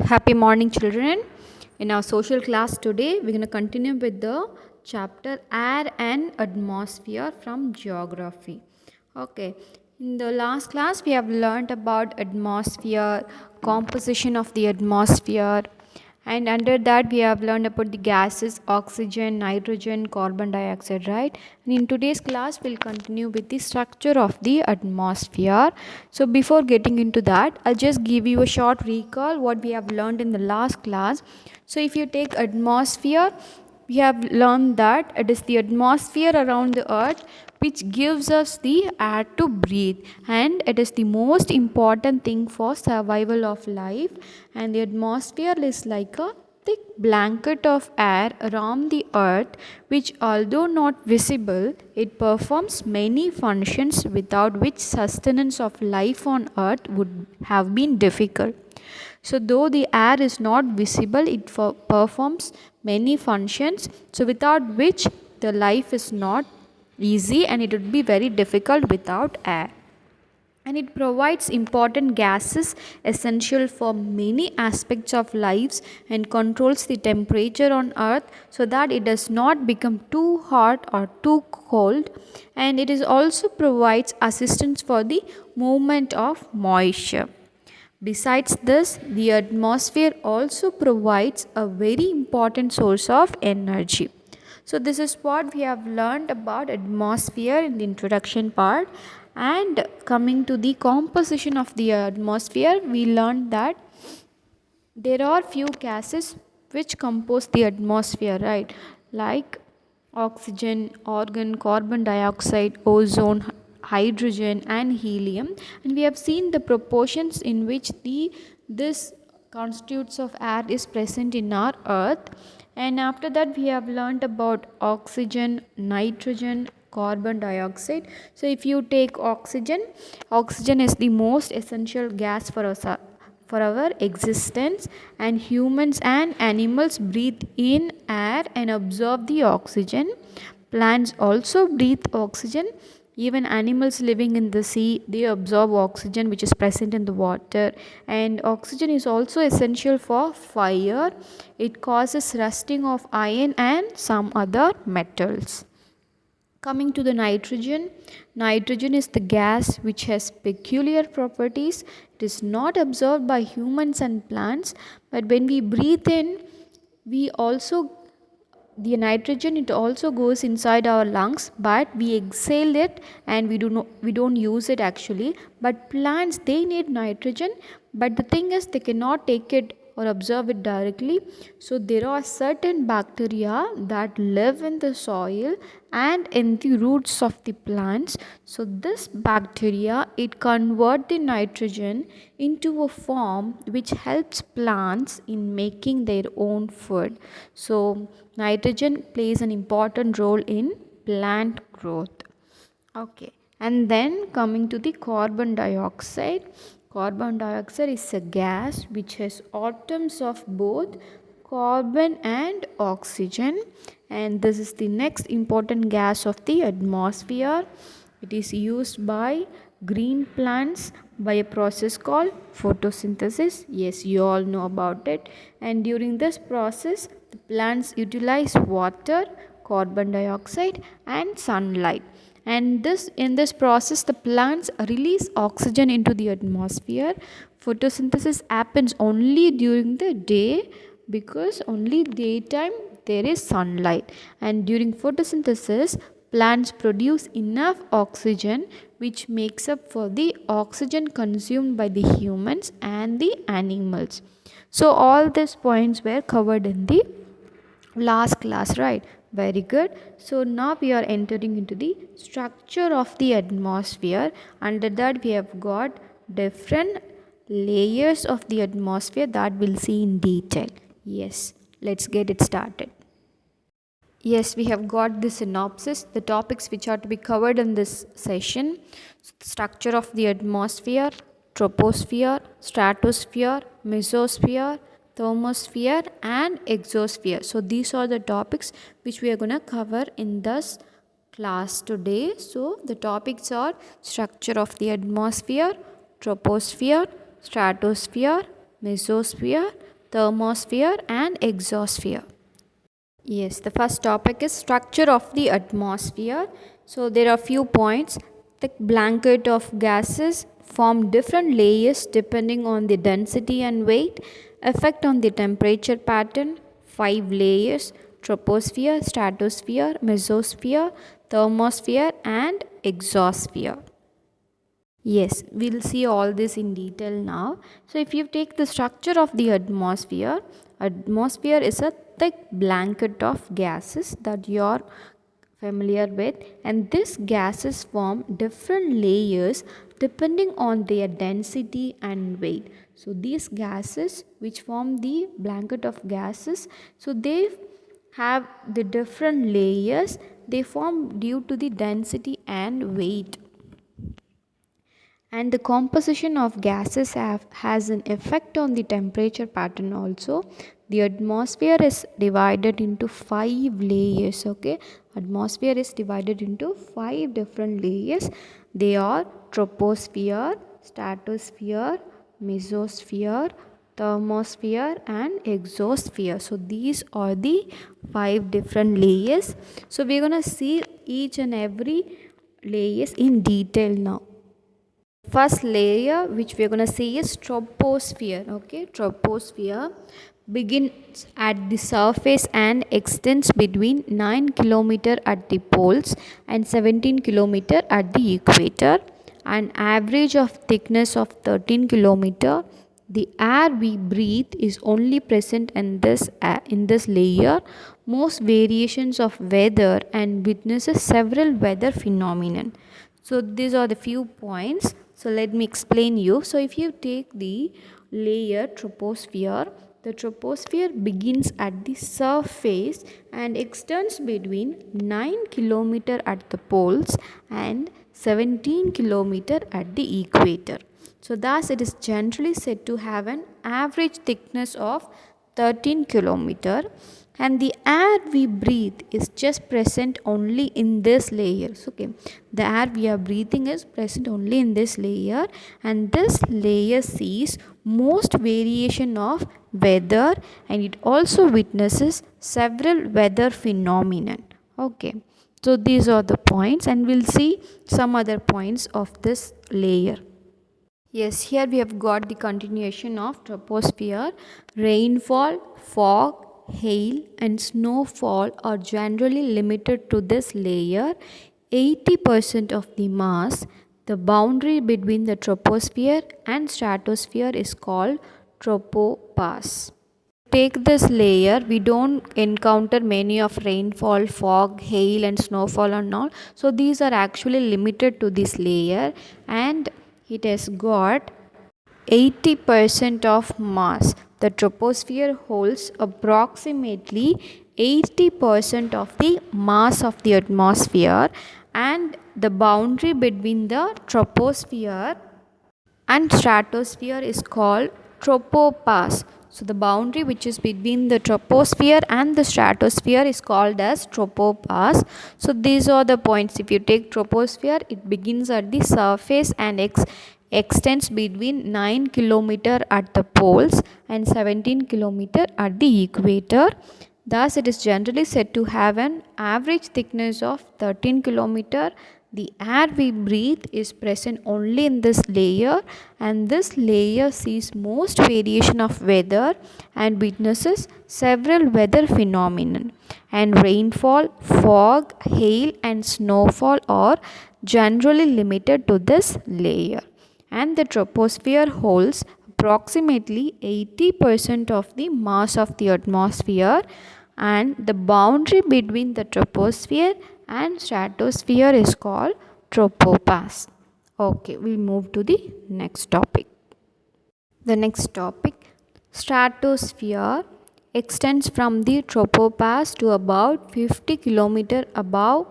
Happy morning, children. In our social class today, we're going to continue with the chapter Air and Atmosphere from Geography. Okay, in the last class, we have learned about atmosphere, composition of the atmosphere, and under that, we have learned about the gases oxygen, nitrogen, carbon dioxide, right? And in today's class, we'll continue with the structure of the atmosphere. So, before getting into that, I'll just give you a short recall what we have learned in the last class. So, if you take atmosphere, we have learned that it is the atmosphere around the earth which gives us the air to breathe, and it is the most important thing for survival of life. And the atmosphere is like a thick blanket of air around the earth which, although not visible, it performs many functions without which sustenance of life on earth would have been difficult. So, though the air is not visible, it performs many functions, so without which the life is not easy and it would be very difficult without air. And it provides important gases essential for many aspects of lives and controls the temperature on earth so that it does not become too hot or too cold, and it is also provides assistance for the movement of moisture. Besides this, the atmosphere also provides a very important source of energy. So, this is what we have learned about atmosphere in the introduction part. And coming to the composition of the atmosphere, we learned that there are few gases which compose the atmosphere, right? Like oxygen, argon, carbon dioxide, ozone, hydrogen, and helium. And we have seen the proportions in which this constitutes of air is present in our earth. And after that, we have learned about oxygen, nitrogen, carbon dioxide. So if you take oxygen, oxygen is the most essential gas for our existence, and humans and animals breathe in air and absorb the oxygen. Plants also breathe oxygen. Even animals living in the sea, they absorb oxygen which is present in the water. And oxygen is also essential for fire. It causes rusting of iron and some other metals. Coming to the nitrogen, nitrogen is the gas which has peculiar properties. It is not absorbed by humans and plants, but when we breathe in, we also the nitrogen, it also goes inside our lungs, but we exhale it and we don't use it actually. But plants, they need nitrogen, but the thing is they cannot take it or absorb it directly. So there are certain bacteria that live in the soil and in the roots of the plants. So this bacteria, it convert the nitrogen into a form which helps plants in making their own food. So nitrogen plays an important role in plant growth. Okay, and then coming to the carbon dioxide. Carbon dioxide is a gas which has atoms of both carbon and oxygen, and this is the next important gas of the atmosphere. It is used by green plants by a process called photosynthesis. Yes, you all know about it. And during this process, the plants utilize water, carbon dioxide, and sunlight. And in this process, the plants release oxygen into the atmosphere. Photosynthesis happens only during the day because only daytime there is sunlight, and during photosynthesis plants produce enough oxygen which makes up for the oxygen consumed by the humans and the animals. So all these points were covered in the last class, right? Very good. So now we are entering into the structure of the atmosphere. Under that we have got different layers of the atmosphere that we'll see in detail. Yes, let's get it started. Yes, we have got the synopsis, the topics which are to be covered in this session: structure of the atmosphere, troposphere, stratosphere, mesosphere, thermosphere, and exosphere. So these are the topics which we are going to cover in this class today. So the topics are structure of the atmosphere, troposphere, stratosphere, mesosphere, thermosphere, and exosphere. Yes, the first topic is structure of the atmosphere. So there are few points. The blanket of gases form different layers depending on the density and weight, effect on the temperature pattern, 5 layers: troposphere, stratosphere, mesosphere, thermosphere, and exosphere. Yes, we'll see all this in detail now. So if you take the structure of the atmosphere is a thick blanket of gases that you're familiar with, and these gases form different layers depending on their density and weight. So these gases which form the blanket of gases, so they have the different layers they form due to the density and weight. And the composition of gases has an effect on the temperature pattern also. The atmosphere is divided into 5 layers. Okay, atmosphere is divided into 5 different layers. They are troposphere, stratosphere, mesosphere, thermosphere, and exosphere. So these are the 5 different layers. So we're gonna see each and every layers in detail now. First layer which we are going to see is troposphere. Okay, troposphere begins at the surface and extends between 9 kilometer at the poles and 17 kilometer at the equator. An average of thickness of 13 kilometer. The air we breathe is only present in this layer. Most variations of weather and witnesses several weather phenomenon. So these are the few points. So let me explain you. So if you take the layer troposphere, the troposphere begins at the surface and extends between 9 kilometer at the poles and 17 kilometer at the equator. So thus it is generally said to have an average thickness of 13 kilometer, and the air we breathe is just present only in this layer. Okay, the air we are breathing is present only in this layer, and this layer sees most variation of weather, and it also witnesses several weather phenomenon. Okay, so these are the points, and we'll see some other points of this layer. Yes, here we have got the continuation of troposphere. Rainfall, fog, hail, and snowfall are generally limited to this layer. 80% of the mass, the boundary between the troposphere and stratosphere, is called tropopause. Take this layer, we don't encounter many of rainfall, fog, hail, and snowfall and all. So these are actually limited to this layer, and it has got 80% of mass. The troposphere holds approximately 80% of the mass of the atmosphere, and the boundary between the troposphere and stratosphere is called tropopause. So the boundary which is between the troposphere and the stratosphere is called as tropopause. So these are the points. If you take troposphere, it begins at the surface and extends between 9 kilometer at the poles and 17 kilometer at the equator. Thus it is generally said to have an average thickness of 13 kilometer. The air we breathe is present only in this layer, and this layer sees most variation of weather and witnesses several weather phenomenon. And rainfall, fog, hail, and snowfall are generally limited to this layer. And the troposphere holds approximately 80% of the mass of the atmosphere, and the boundary between the troposphere and stratosphere is called tropopause. Okay, we'll move to the next topic. The next topic, stratosphere, extends from the tropopause to about 50 kilometer above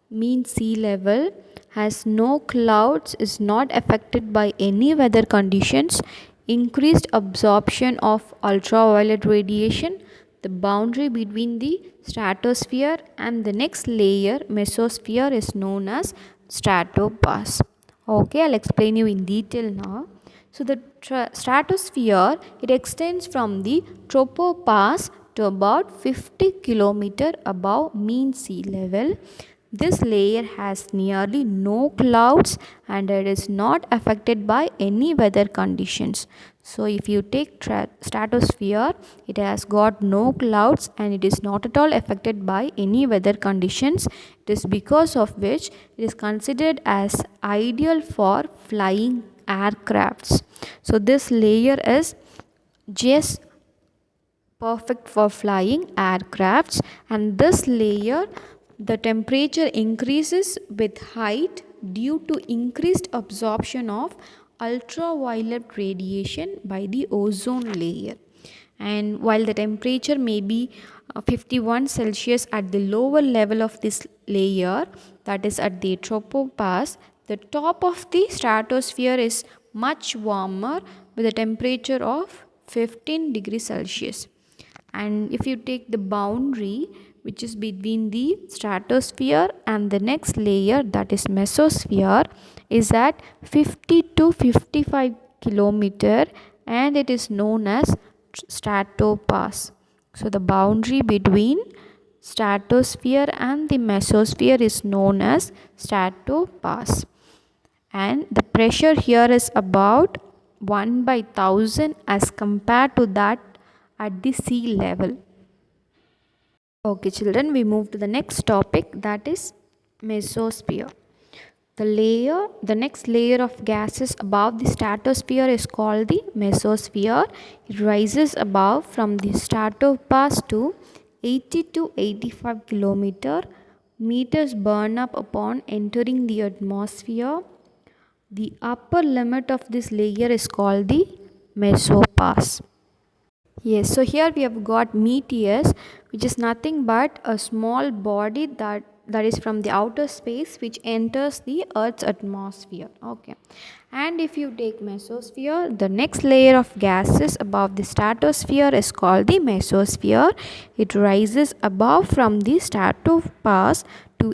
mean sea level, has no clouds, is not affected by any weather conditions, increased absorption of ultraviolet radiation. The boundary between the stratosphere and the next layer, mesosphere, is known as stratopause. Okay, I'll explain you in detail now. So the stratosphere, it extends from the tropopause to about 50 kilometer above mean sea level. This layer has nearly no clouds and it is not affected by any weather conditions. So if you take stratosphere, it has got no clouds and it is not at all affected by any weather conditions. It is because of which it is considered as ideal for flying aircrafts. So this layer is just perfect for flying aircrafts, and this layer, the temperature increases with height due to increased absorption of ultraviolet radiation by the ozone layer. And while the temperature may be 51 Celsius at the lower level of this layer, that is at the tropopause, the top of the stratosphere is much warmer with a temperature of 15 degrees Celsius. And if you take the boundary which is between the stratosphere and the next layer, that is mesosphere, is at 50 to 55 kilometer and it is known as stratopause. So the boundary between stratosphere and the mesosphere is known as stratopause, and the pressure here is about 1 by 1000 as compared to that at the sea level. Okay children, we move to the next topic, that is mesosphere. The next layer of gases above the stratosphere is called the mesosphere. It rises above from the stratopause to 80 to 85 kilometer meters burn up upon entering the atmosphere. The upper limit of this layer is called the mesopause. Yes, so here we have got meteors, which is nothing but a small body that is from the outer space which enters the Earth's atmosphere. Okay, and if you take mesosphere, the next layer of gases above the stratosphere is called the mesosphere. It rises above from the stratopause to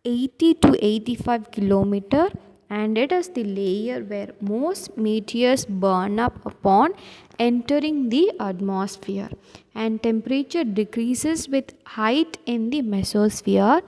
80 to 85 kilometer, and it is the layer where most meteors burn up upon entering the atmosphere, and temperature decreases with height in the mesosphere.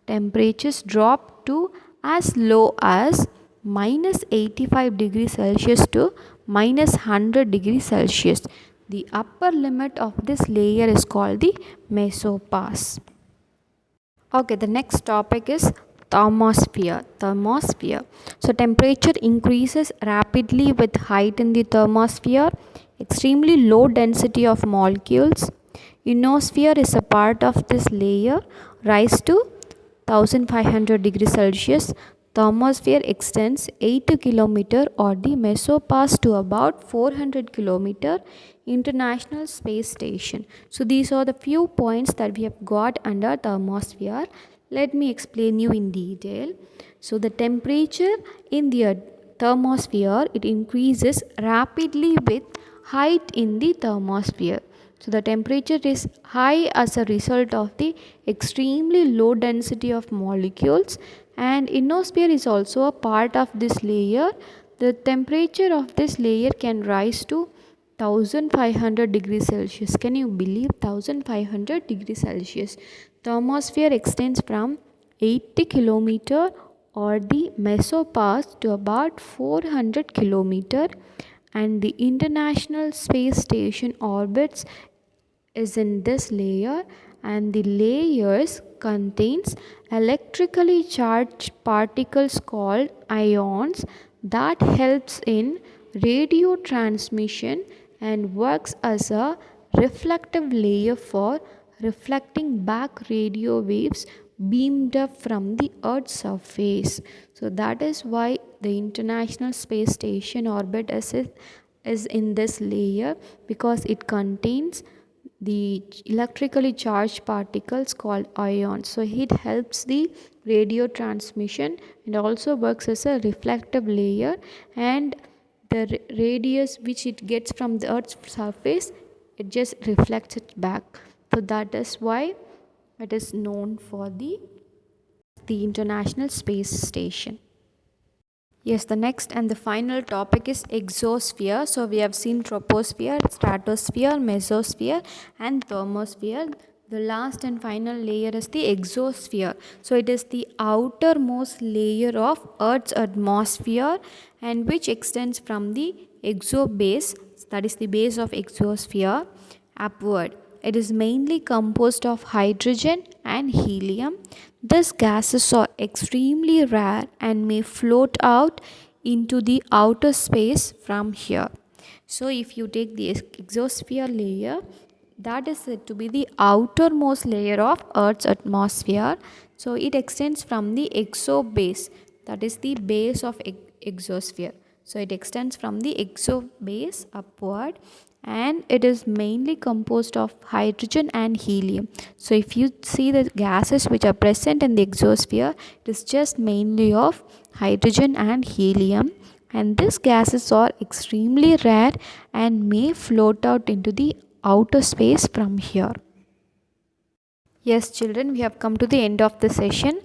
Temperatures drop to as low as minus 85 degrees Celsius to minus 100 degrees Celsius. The upper limit of this layer is called the mesopause. Okay, the next topic is thermosphere. Thermosphere. So temperature increases rapidly with height in the thermosphere. Extremely low density of molecules. Ionosphere is a part of this layer. Rise to 1500 degrees Celsius. Thermosphere extends 8 km or the mesopause to about 400 km. International Space Station. So these are the few points that we have got under thermosphere. Let me explain you in detail. So the temperature in the thermosphere, it increases rapidly with height in the thermosphere. So the temperature is high as a result of the extremely low density of molecules, and ionosphere is also a part of this layer. The temperature of this layer can rise to 1500 degrees Celsius. Can you believe 1500 degrees Celsius? Thermosphere extends from 80 kilometer or the mesopause to about 400 kilometer, and the International Space Station orbits is in this layer, and the layers contains electrically charged particles called ions that helps in radio transmission and works as a reflective layer for reflecting back radio waves beamed up from the Earth's surface. So that is why the International Space Station orbit is in this layer, because it contains the electrically charged particles called ions. So it helps the radio transmission and also works as a reflective layer, and the radius which it gets from the Earth's surface, it just reflects it back. So that is why it is known for the International Space Station. Yes, the next and the final topic is exosphere. So we have seen troposphere, stratosphere, mesosphere, and thermosphere. The last and final layer is the exosphere. So it is the outermost layer of Earth's atmosphere and which extends from the exobase, that is the base of exosphere, upward. It is mainly composed of hydrogen and helium. These gases are extremely rare and may float out into the outer space from here. So, if you take the exosphere layer, that is said to be the outermost layer of Earth's atmosphere. So, it extends from the exobase, that is the base of exosphere. So, it extends from the exobase upward and it is mainly composed of hydrogen and helium. So if you see the gases which are present in the exosphere, it is just mainly of hydrogen and helium, and these gases are extremely rare and may float out into the outer space from here. Yes, children, we have come to the end of the session.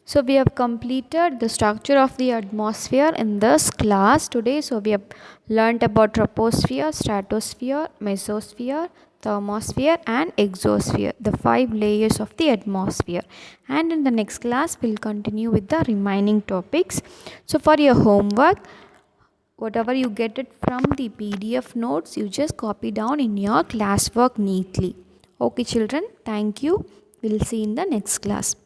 So we have completed the structure of the atmosphere in this class today. So we have learnt about troposphere, stratosphere, mesosphere, thermosphere and exosphere, the 5 layers of the atmosphere. And in the next class, we'll continue with the remaining topics. So for your homework, whatever you get it from the PDF notes, you just copy down in your classwork neatly. Okay children, thank you. We'll see in the next class.